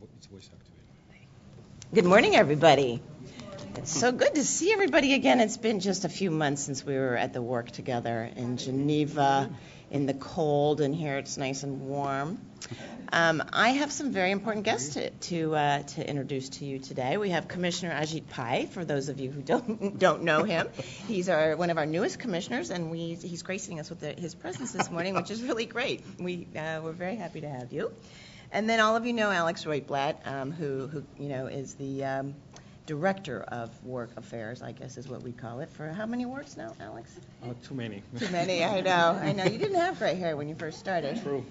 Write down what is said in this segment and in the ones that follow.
It's voice activated. Good morning, everybody. It's so good to see everybody again. It's been just a few months since we were at the work together in Geneva in the cold, and here it's nice and warm. I have some very important guests to introduce to you today. We have Commissioner Ajit Pai, for those of you who don't know him. He's one of our newest commissioners, and he's gracing us with his presence this morning, which is really great. We're very happy to have you. And then all of you know Alex Reutblatt, who is the Director of Work Affairs, I guess is what we call it. For how many awards now, Alex? Too many. Too many, I know. You didn't have gray hair when you first started. True.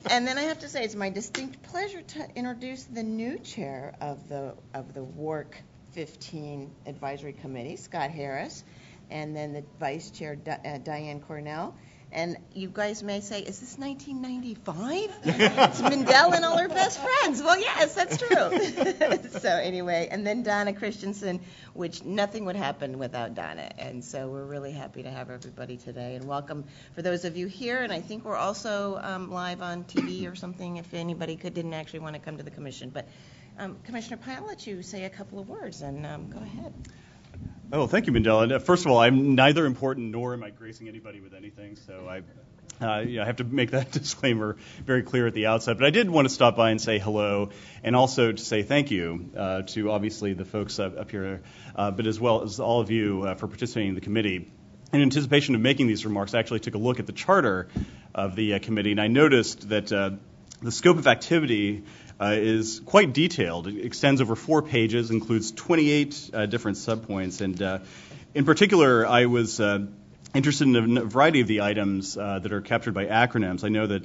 And then I have to say, it's my distinct pleasure to introduce the new chair of the Work 15 Advisory Committee, Scott Harris, and then the vice chair, Diane Cornell. And you guys may say, is this 1995? It's Mindell and all her best friends. Well, yes, that's true. So anyway, and then Donna Christensen, which nothing would happen without Donna. And so we're really happy to have everybody today. And welcome for those of you here. And I think we're also live on TV or something if anybody didn't actually want to come to the commission. But Commissioner Pai, I'll let you say a couple of words and go ahead. Oh, thank you, Mandela. First of all, I'm neither important nor am I gracing anybody with anything, so I have to make that disclaimer very clear at the outset. But I did want to stop by and say hello, and also to say thank you to obviously the folks up here, but as well as all of you for participating in the committee. In anticipation of making these remarks, I actually took a look at the charter of the committee, and I noticed that the scope of activity is quite detailed. It extends over 4 pages, includes 28 different subpoints, and in particular, I was interested in a variety of the items that are captured by acronyms. I know that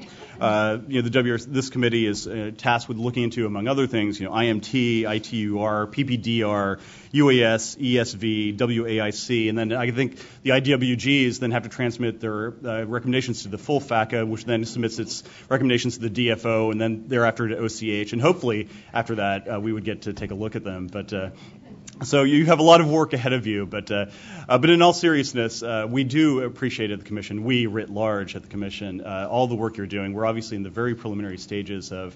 this committee is tasked with looking into, among other things, IMT, ITUR, PPDR, UAS, ESV, WAIC, and then I think the IWGs then have to transmit their recommendations to the full FACA, which then submits its recommendations to the DFO, and then thereafter to OCH, and hopefully after that we would get to take a look at them. But so you have a lot of work ahead of you, but in all seriousness, we do appreciate at the Commission, we writ large at the Commission, all the work you're doing. We're obviously in the very preliminary stages of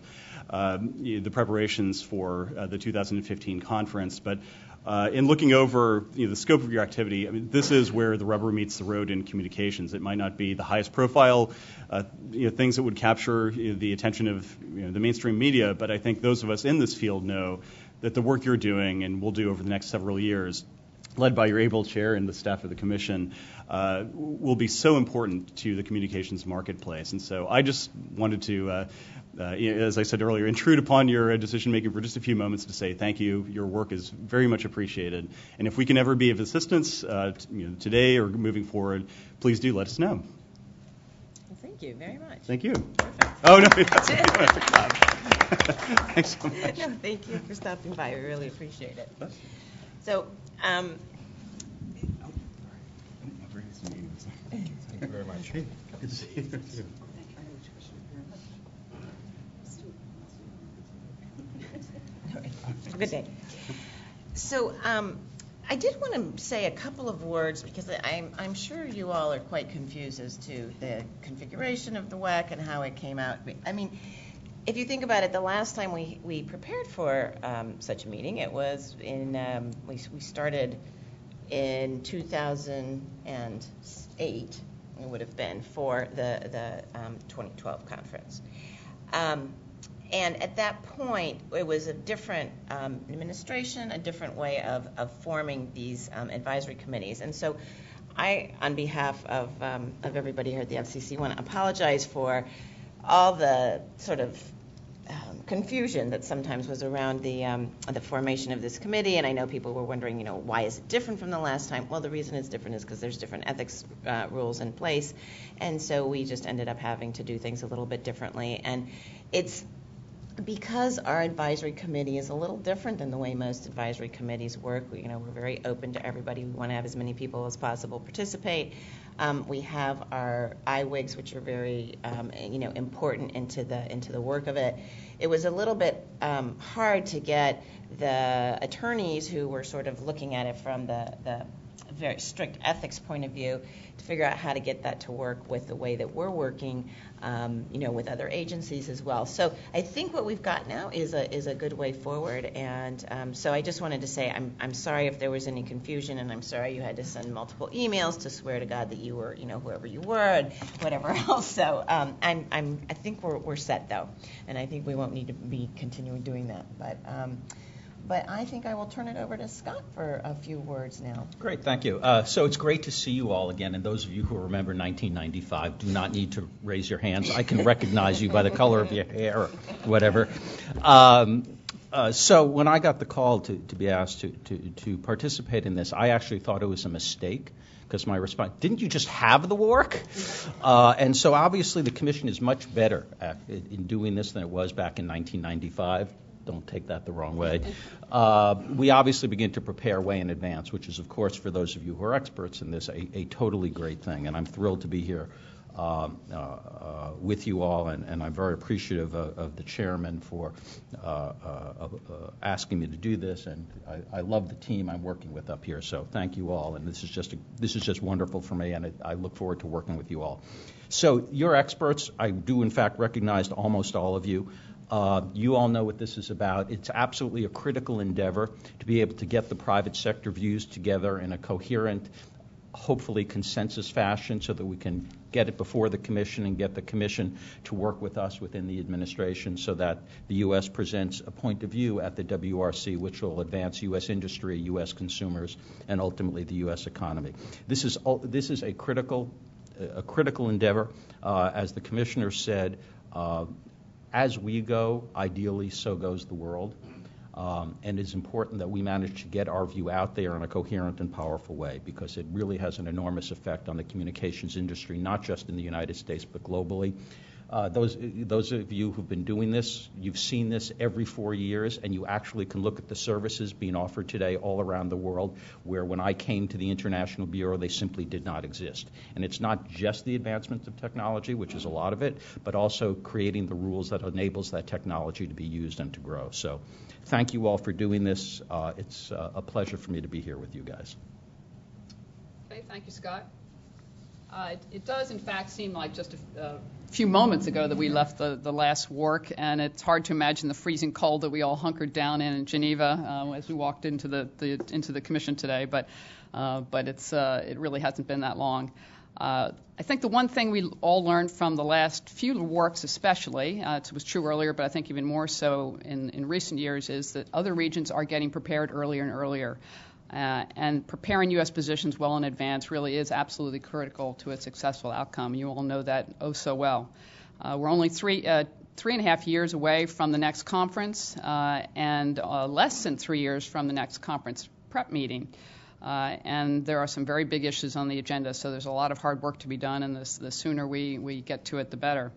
the preparations for the 2015 conference, but in looking over the scope of your activity, I mean, this is where the rubber meets the road in communications. It might not be the highest profile things that would capture the attention of the mainstream media, but I think those of us in this field know that the work you're doing and will do over the next several years, led by your able chair and the staff of the Commission, will be so important to the communications marketplace. And so I just wanted to, as I said earlier, intrude upon your decision-making for just a few moments to say thank you. Your work is very much appreciated. And if we can ever be of assistance today or moving forward, please do let us know. Well, thank you very much. Thank you. Perfect. Oh, no, that's it. Thanks so much. No, thank you for stopping by. We really appreciate it. So, Thank you very much. Hey, good to see you. Good day. So, I did want to say a couple of words because I'm sure you all are quite confused as to the configuration of the WEC and how it came out. I mean, if you think about it, the last time we prepared for such a meeting, it was we started in 2008. It would have been for the 2012 conference. And at that point, it was a different administration, a different way of forming these advisory committees. And so I, on behalf of everybody here at the FCC, want to apologize for all the sort of confusion that sometimes was around the formation of this committee. And I know people were wondering, why is it different from the last time? Well, the reason it's different is because there's different ethics rules in place. And so we just ended up having to do things a little bit differently. And it's because our advisory committee is a little different than the way most advisory committees work. We're very open to everybody. We want to have as many people as possible participate. We have our IWIGs, which are very, important into the work of it. It was a little bit hard to get the attorneys who were sort of looking at it from the very strict ethics point of view to figure out how to get that to work with the way that we're working, with other agencies as well. So I think what we've got now is a good way forward. And so I just wanted to say I'm sorry if there was any confusion, and I'm sorry you had to send multiple emails to swear to God that you were, whoever you were and whatever else. So I think we're set though, and I think we won't need to be continuing doing that. But I think I will turn it over to Scott for a few words now. Great, thank you. So it's great to see you all again, and those of you who remember 1995 do not need to raise your hands. I can recognize you by the color of your hair or whatever. So when I got the call to be asked to participate in this, I actually thought it was a mistake, because my response, didn't you just have the work? And so obviously the commission is much better in doing this than it was back in 1995. Don't take that the wrong way. We obviously begin to prepare way in advance, which is, of course, for those of you who are experts in this, a totally great thing. And I'm thrilled to be here with you all, and I'm very appreciative of the chairman for asking me to do this. And I love the team I'm working with up here. So thank you all. And this is just wonderful for me, and I look forward to working with you all. So you're experts. I do, in fact, recognize almost all of you. You all know what this is about. It's absolutely a critical endeavor to be able to get the private sector views together in a coherent, hopefully consensus fashion, so that we can get it before the commission and get the commission to work with us within the administration, so that the U.S. presents a point of view at the WRC which will advance U.S. industry, U.S. consumers, and ultimately the U.S. economy. This is a critical endeavor. As the commissioner said, as we go, ideally, so goes the world. And it's important that we manage to get our view out there in a coherent and powerful way, because it really has an enormous effect on the communications industry, not just in the United States, but globally. Those of you who've been doing this, you've seen this every 4 years, and you actually can look at the services being offered today all around the world, where when I came to the International Bureau, they simply did not exist. And it's not just the advancement of technology, which is a lot of it, but also creating the rules that enables that technology to be used and to grow. So thank you all for doing this. It's a pleasure for me to be here with you guys. Okay, thank you, Scott. It does, in fact, seem like just a few moments ago that we left the last work, and it's hard to imagine the freezing cold that we all hunkered down in Geneva as we walked into the commission today. But it really hasn't been that long. I think the one thing we all learned from the last few works, especially, it was true earlier, but I think even more so in recent years, is that other regions are getting prepared earlier and earlier. And preparing U.S. positions well in advance really is absolutely critical to a successful outcome. You all know that oh so well. We're only 3.5 years away from the next conference, and less than 3 years from the next conference prep meeting. And there are some very big issues on the agenda, so there's a lot of hard work to be done, and the sooner we get to it, the better.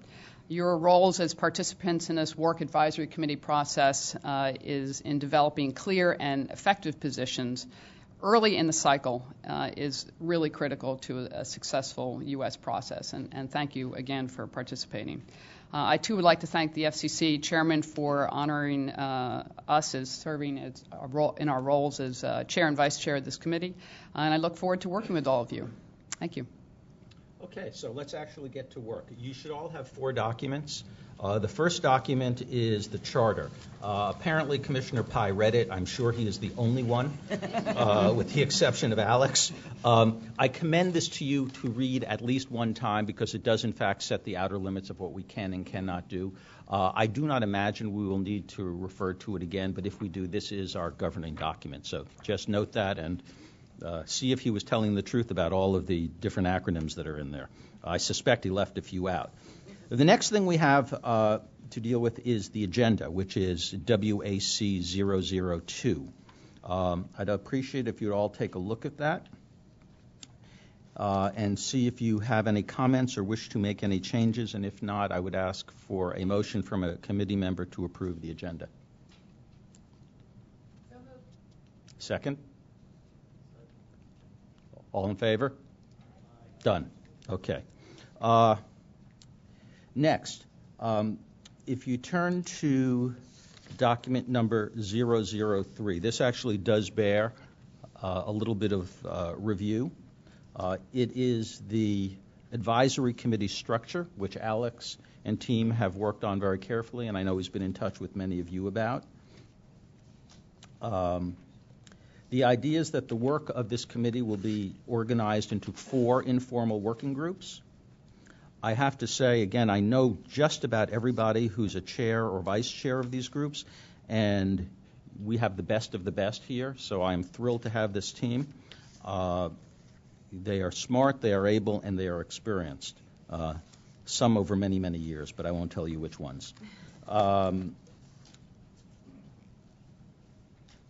Your roles as participants in this work advisory committee process is in developing clear and effective positions early in the cycle is really critical to a successful U.S. process, and thank you again for participating. I, too, would like to thank the FCC chairman for honoring us as serving in our roles as chair and vice chair of this committee, and I look forward to working with all of you. Thank you. Okay, so let's actually get to work. You should all have 4 documents. The first document is the charter. Apparently, Commissioner Pai read it. I'm sure he is the only one, with the exception of Alex. I commend this to you to read at least one time, because it does, in fact, set the outer limits of what we can and cannot do. I do not imagine we will need to refer to it again, but if we do, this is our governing document. So just note that and see if he was telling the truth about all of the different acronyms that are in there. I suspect he left a few out. The next thing we have to deal with is the agenda, which is WAC 002. I'd appreciate if you'd all take a look at that and see if you have any comments or wish to make any changes, and if not, I would ask for a motion from a committee member to approve the agenda. Second? All in favor? Done. Okay. Next, if you turn to document number 003, this actually does bear a little bit of review. It is the advisory committee structure, which Alex and team have worked on very carefully, and I know he's been in touch with many of you about. The idea is that the work of this committee will be organized into 4 informal working groups. I have to say, again, I know just about everybody who's a chair or vice chair of these groups, and we have the best of the best here, so I'm thrilled to have this team. They are smart, they are able, and they are experienced. Some over many, many years, but I won't tell you which ones.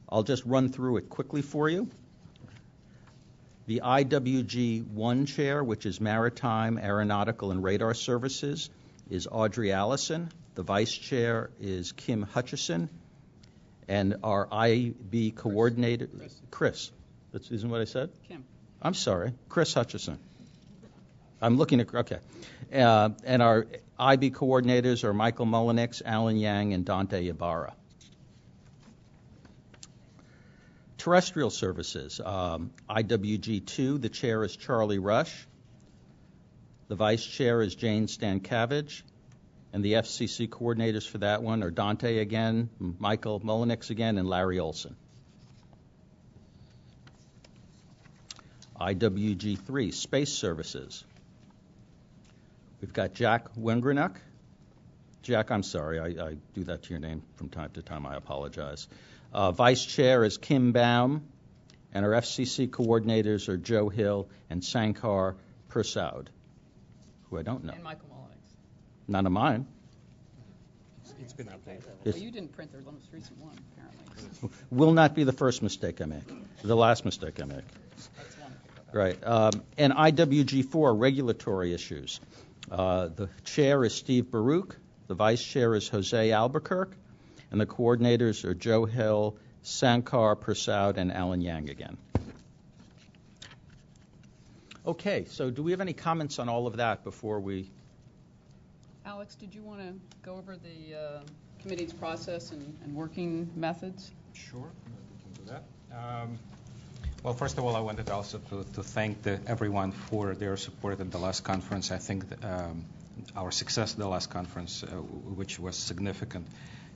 I'll just run through it quickly for you. The IWG-1 chair, which is Maritime, Aeronautical, and Radar Services, is Audrey Allison. The vice chair is Kim Hutchison. And our IB coordinator, Chris. That isn't what I said? Kim. I'm sorry, Chris Hutchison. I'm looking at, okay. And our IB coordinators are Michael Mullenix, Alan Yang, and Dante Ibarra. Terrestrial Services, IWG2, the chair is Charlie Rush. The vice chair is Jane Stankavage. And the FCC coordinators for that one are Dante again, Michael Mullenix again, and Larry Olson. IWG3, Space Services. We've got Jack Wengrenuk. Jack, I'm sorry, I do that to your name from time to time. I apologize. Vice Chair is Kim Baum, and our FCC coordinators are Joe Hill and Sankar Persaud, who I don't know. And Michael Mullenix. None of mine. It's been updated. Well, you didn't print their most recent one, apparently. Will not be the first mistake I make, the last mistake I make. That's one. Right. And IWG4, regulatory issues. The chair is Steve Baruch. The vice chair is Jose Albuquerque. And the coordinators are Joe Hill, Sankar Persaud, and Alan Yang again. Okay, so do we have any comments on all of that before we... Alex, did you want to go over the committee's process and working methods? Sure, we can do that. Well, first of all, I wanted also to thank everyone for their support at the last conference. I think our success at the last conference, which was significant,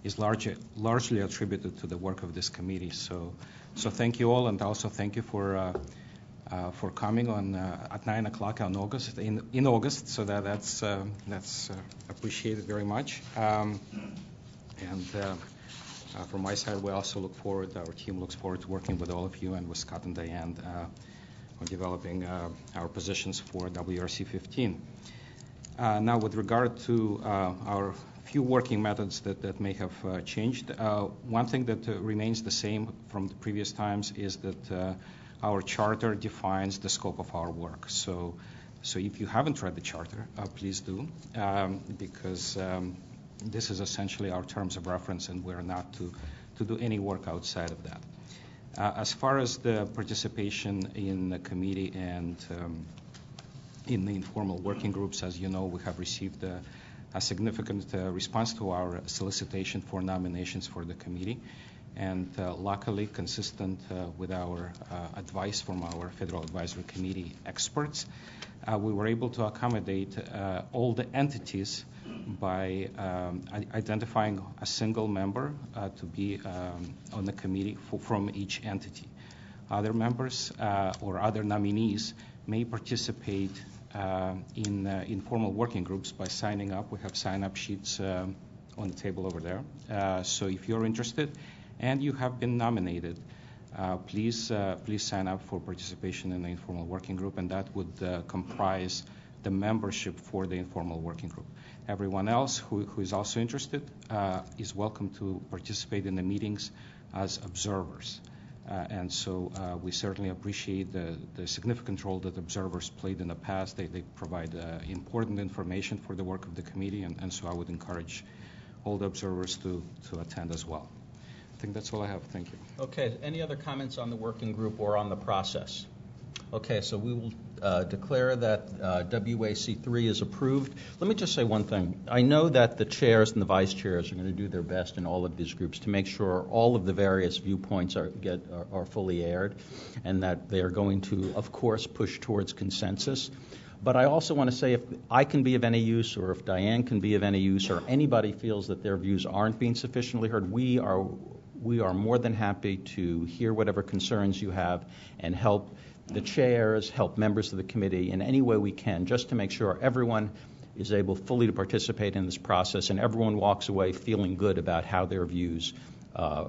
is largely attributed to the work of this committee. So thank you all, and also thank you for coming on at 9 o'clock on August in August. So that's appreciated very much. From my side, we also look forward. Our team looks forward to working with all of you and with Scott and Diane on developing our positions for WRC 15. Now, with regard to our few working methods that may have changed, one thing that remains the same from the previous times is that our charter defines the scope of our work. So if you haven't read the charter, please do, because this is essentially our terms of reference, and we're not to do any work outside of that. As far as the participation in the committee and in the informal working groups, as you know, we have received a significant response to our solicitation for nominations for the committee. And luckily, consistent with our advice from our Federal Advisory Committee experts, we were able to accommodate all the entities by identifying a single member to be on the committee from each entity. Other members or other nominees may participate in informal working groups by signing up. We have sign-up sheets on the table over there. So if you're interested and you have been nominated, please sign up for participation in the informal working group, and that would comprise the membership for the informal working group. Everyone else who is also interested is welcome to participate in the meetings as observers. And so we certainly appreciate the significant role that observers played in the past. They provide important information for the work of the committee, and so I would encourage all the observers to attend as well. I think that's all I have. Thank you. Okay, any other comments on the working group or on the process? Okay, so we will declare that WAC3 is approved. Let me just say one thing. I know that the chairs and the vice chairs are going to do their best in all of these groups to make sure all of the various viewpoints are fully aired, and that they are going to, of course, push towards consensus. But I also want to say, if I can be of any use, or if Diane can be of any use, or anybody feels that their views aren't being sufficiently heard, we are more than happy to hear whatever concerns you have and help the chairs, help members of the committee in any way we can, just to make sure everyone is able fully to participate in this process and everyone walks away feeling good about how their views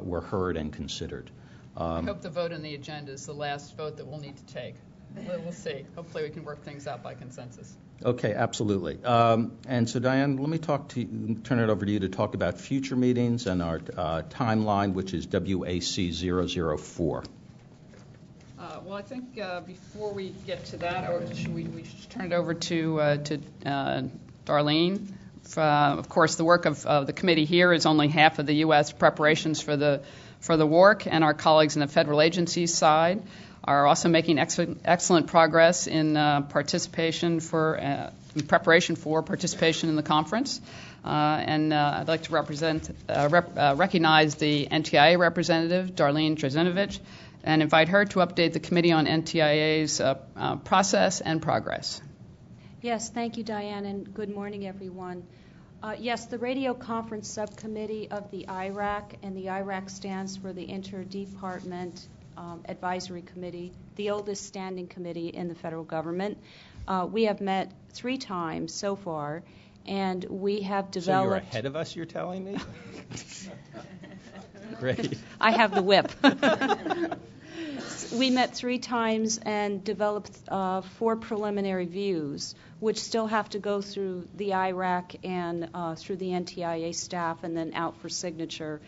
were heard and considered. I hope the vote on the agenda is the last vote that we'll need to take. We'll see. Hopefully we can work things out by consensus. Okay, absolutely. And so, Diane, let me turn it over to you to talk about future meetings and our timeline, which is WAC 004. Well, I think before we get to that, or should we should turn it over to Darlene. Of course, the work of the committee here is only half of the U.S. preparations for the work, and our colleagues in the federal agencies side are also making excellent progress in preparation for participation in the conference. And I'd like to recognize the NTIA representative, Darlene Drazinovich, and invite her to update the committee on NTIA's process and progress. Yes, thank you, Diane, and good morning, everyone. Yes, the Radio Conference Subcommittee of the IRAC, and the IRAC stands for the Interdepartment Advisory Committee, the oldest standing committee in the federal government. We have met 3 times so far, and we have developed... So you're ahead of us, you're telling me? Great. I have the whip. We met 3 times and developed 4 preliminary views, which still have to go through the IRAC and through the NTIA staff and then out for signature.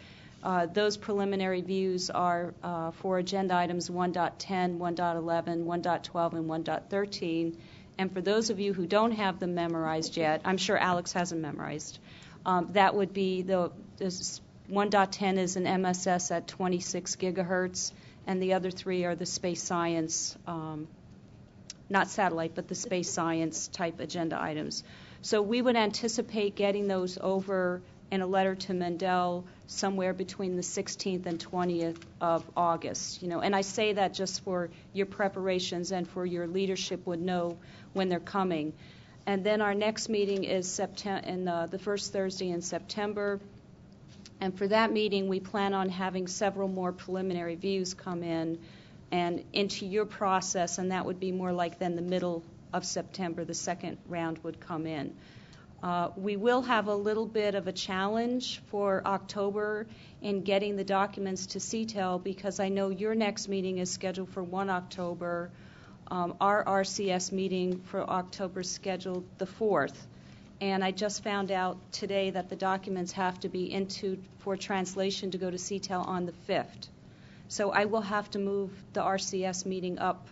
Those preliminary views are for agenda items 1.10, 1.11, 1.12, and 1.13. And for those of you who don't have them memorized yet, I'm sure Alex hasn't memorized, that would be the 1.10 is an MSS at 26 gigahertz, and the other 3 are the space science, not satellite, but the space science type agenda items. So we would anticipate getting those over in a letter to Mendel somewhere between the 16th and 20th of August. And I say that just for your preparations and for your leadership would know when they're coming. And then our next meeting is the first Thursday in September. And for that meeting, we plan on having several more preliminary views come in and into your process, and that would be more like then the middle of September, the second round would come in. We will have a little bit of a challenge for October in getting the documents to CTEL, because I know your next meeting is scheduled for 1 October. Our RCS meeting for October is scheduled the 4th. And I just found out today that the documents have to be for translation to go to CTEL on the 5th. So I will have to move the RCS meeting up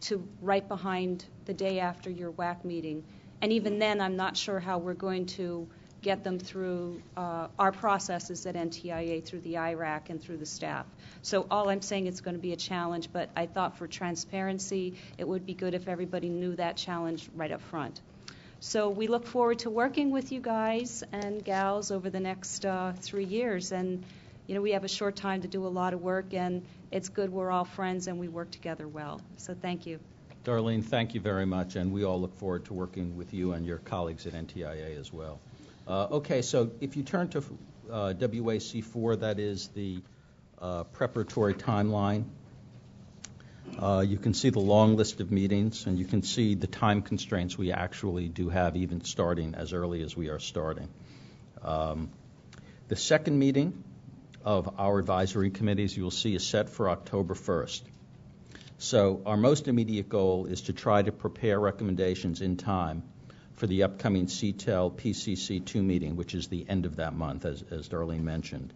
to right behind the day after your WAC meeting. And even then, I'm not sure how we're going to get them through our processes at NTIA, through the IRAC and through the staff. So all I'm saying, it's going to be a challenge, but I thought for transparency, it would be good if everybody knew that challenge right up front. So we look forward to working with you guys and gals over the next 3 years. And, we have a short time to do a lot of work, and it's good we're all friends and we work together well. So thank you. Darlene, thank you very much, and we all look forward to working with you and your colleagues at NTIA as well. Okay, so if you turn to WAC4, that is the preparatory timeline. You can see the long list of meetings, and you can see the time constraints we actually do have, even starting as early as we are starting. The second meeting of our advisory committees, you will see, is set for October 1st. So our most immediate goal is to try to prepare recommendations in time for the upcoming CTEL PCC2 meeting, which is the end of that month, as Darlene mentioned.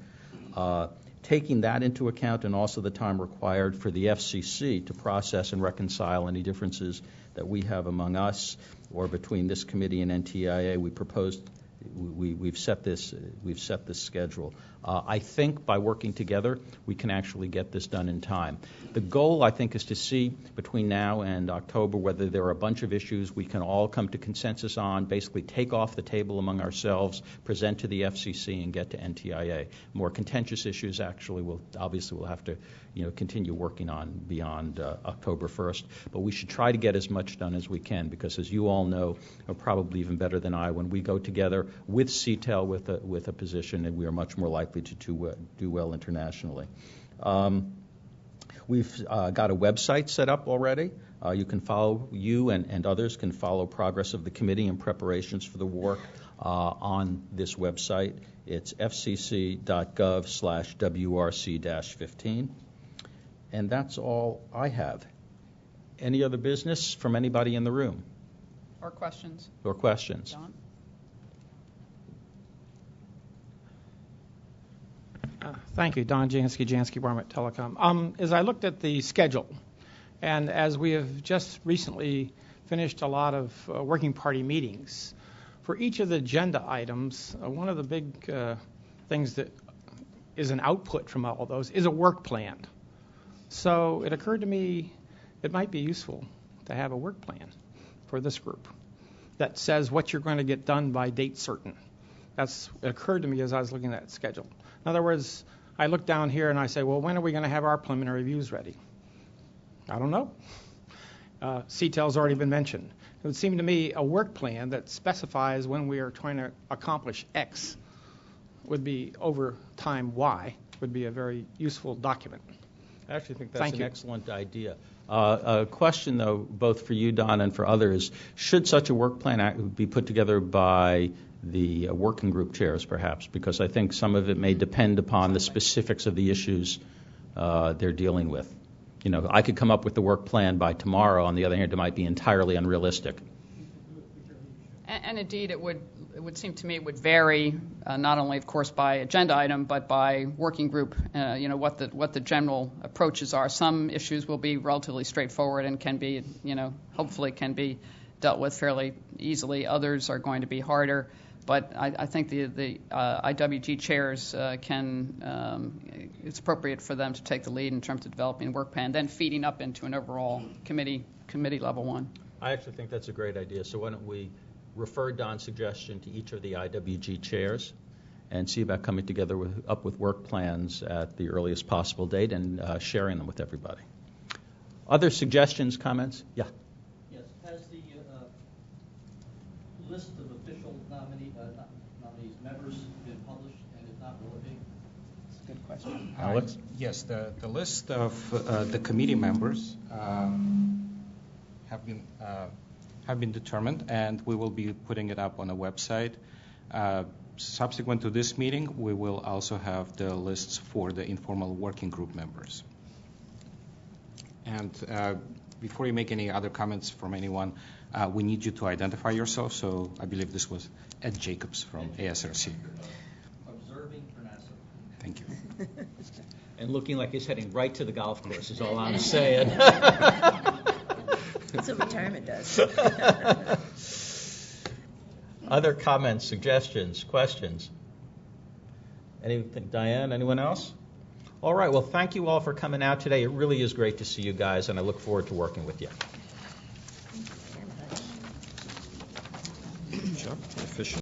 Taking that into account, and also the time required for the FCC to process and reconcile any differences that we have among us or between this committee and NTIA, we proposed we've set this schedule. I think by working together, we can actually get this done in time. The goal, I think, is to see between now and October whether there are a bunch of issues we can all come to consensus on, basically take off the table among ourselves, present to the FCC, and get to NTIA. More contentious issues actually we'll have to continue working on beyond October 1st. But we should try to get as much done as we can, because as you all know, or probably even better than I, when we go together with CTEL with a position, and we are much more likely to do well internationally. We've got a website set up already. You and others can follow progress of the committee and preparations for the work on this website. It's fcc.gov/WRC-15. And that's all I have. Any other business from anybody in the room? Or questions? John? Thank you, Don Jansky, Barnett Telecom. As I looked at the schedule, and as we have just recently finished a lot of working party meetings, for each of the agenda items, one of the big things that is an output from all of those is a work plan. So it occurred to me it might be useful to have a work plan for this group that says what you're going to get done by date certain. It occurred to me as I was looking at that schedule. In other words, I look down here and I say, well, when are we going to have our preliminary reviews ready? I don't know. CTEL's already been mentioned. It would seem to me a work plan that specifies when we are trying to accomplish X would be over time Y, would be a very useful document. I actually think that's an excellent idea. A question, though, both for you, Don, and for others, should such a work plan be put together by the working group chairs, perhaps? Because I think some of it may depend upon the specifics of the issues they're dealing with. I could come up with the work plan by tomorrow. On the other hand, it might be entirely unrealistic. And indeed, it would seem to me it would vary, not only, of course, by agenda item, but by working group, what the general approaches are. Some issues will be relatively straightforward and can be, hopefully can be dealt with fairly easily. Others are going to be harder. But I think the IWG chairs it's appropriate for them to take the lead in terms of developing a work plan, then feeding up into an overall committee level one. I actually think that's a great idea. So why don't we refer Don's suggestion to each of the IWG chairs and see about coming together up with work plans at the earliest possible date and sharing them with everybody. Other suggestions, comments? Yeah. Yes. Has the list of official nominees, members, been published, and if not, will it be? That's a good question. Alex? Yes, the list of the committee members have been determined, and we will be putting it up on a website. Subsequent to this meeting, we will also have the lists for the informal working group members. And before you make any other comments from anyone, we need you to identify yourself. So I believe this was Ed Jacobs from ASRC. Observing for NASA. Thank you. And looking like he's heading right to the golf course is all I'm saying. That's what retirement does. Other comments, suggestions, questions? Anything, Diane? Anyone else? All right. Well, thank you all for coming out today. It really is great to see you guys, and I look forward to working with you. Good job. Efficient.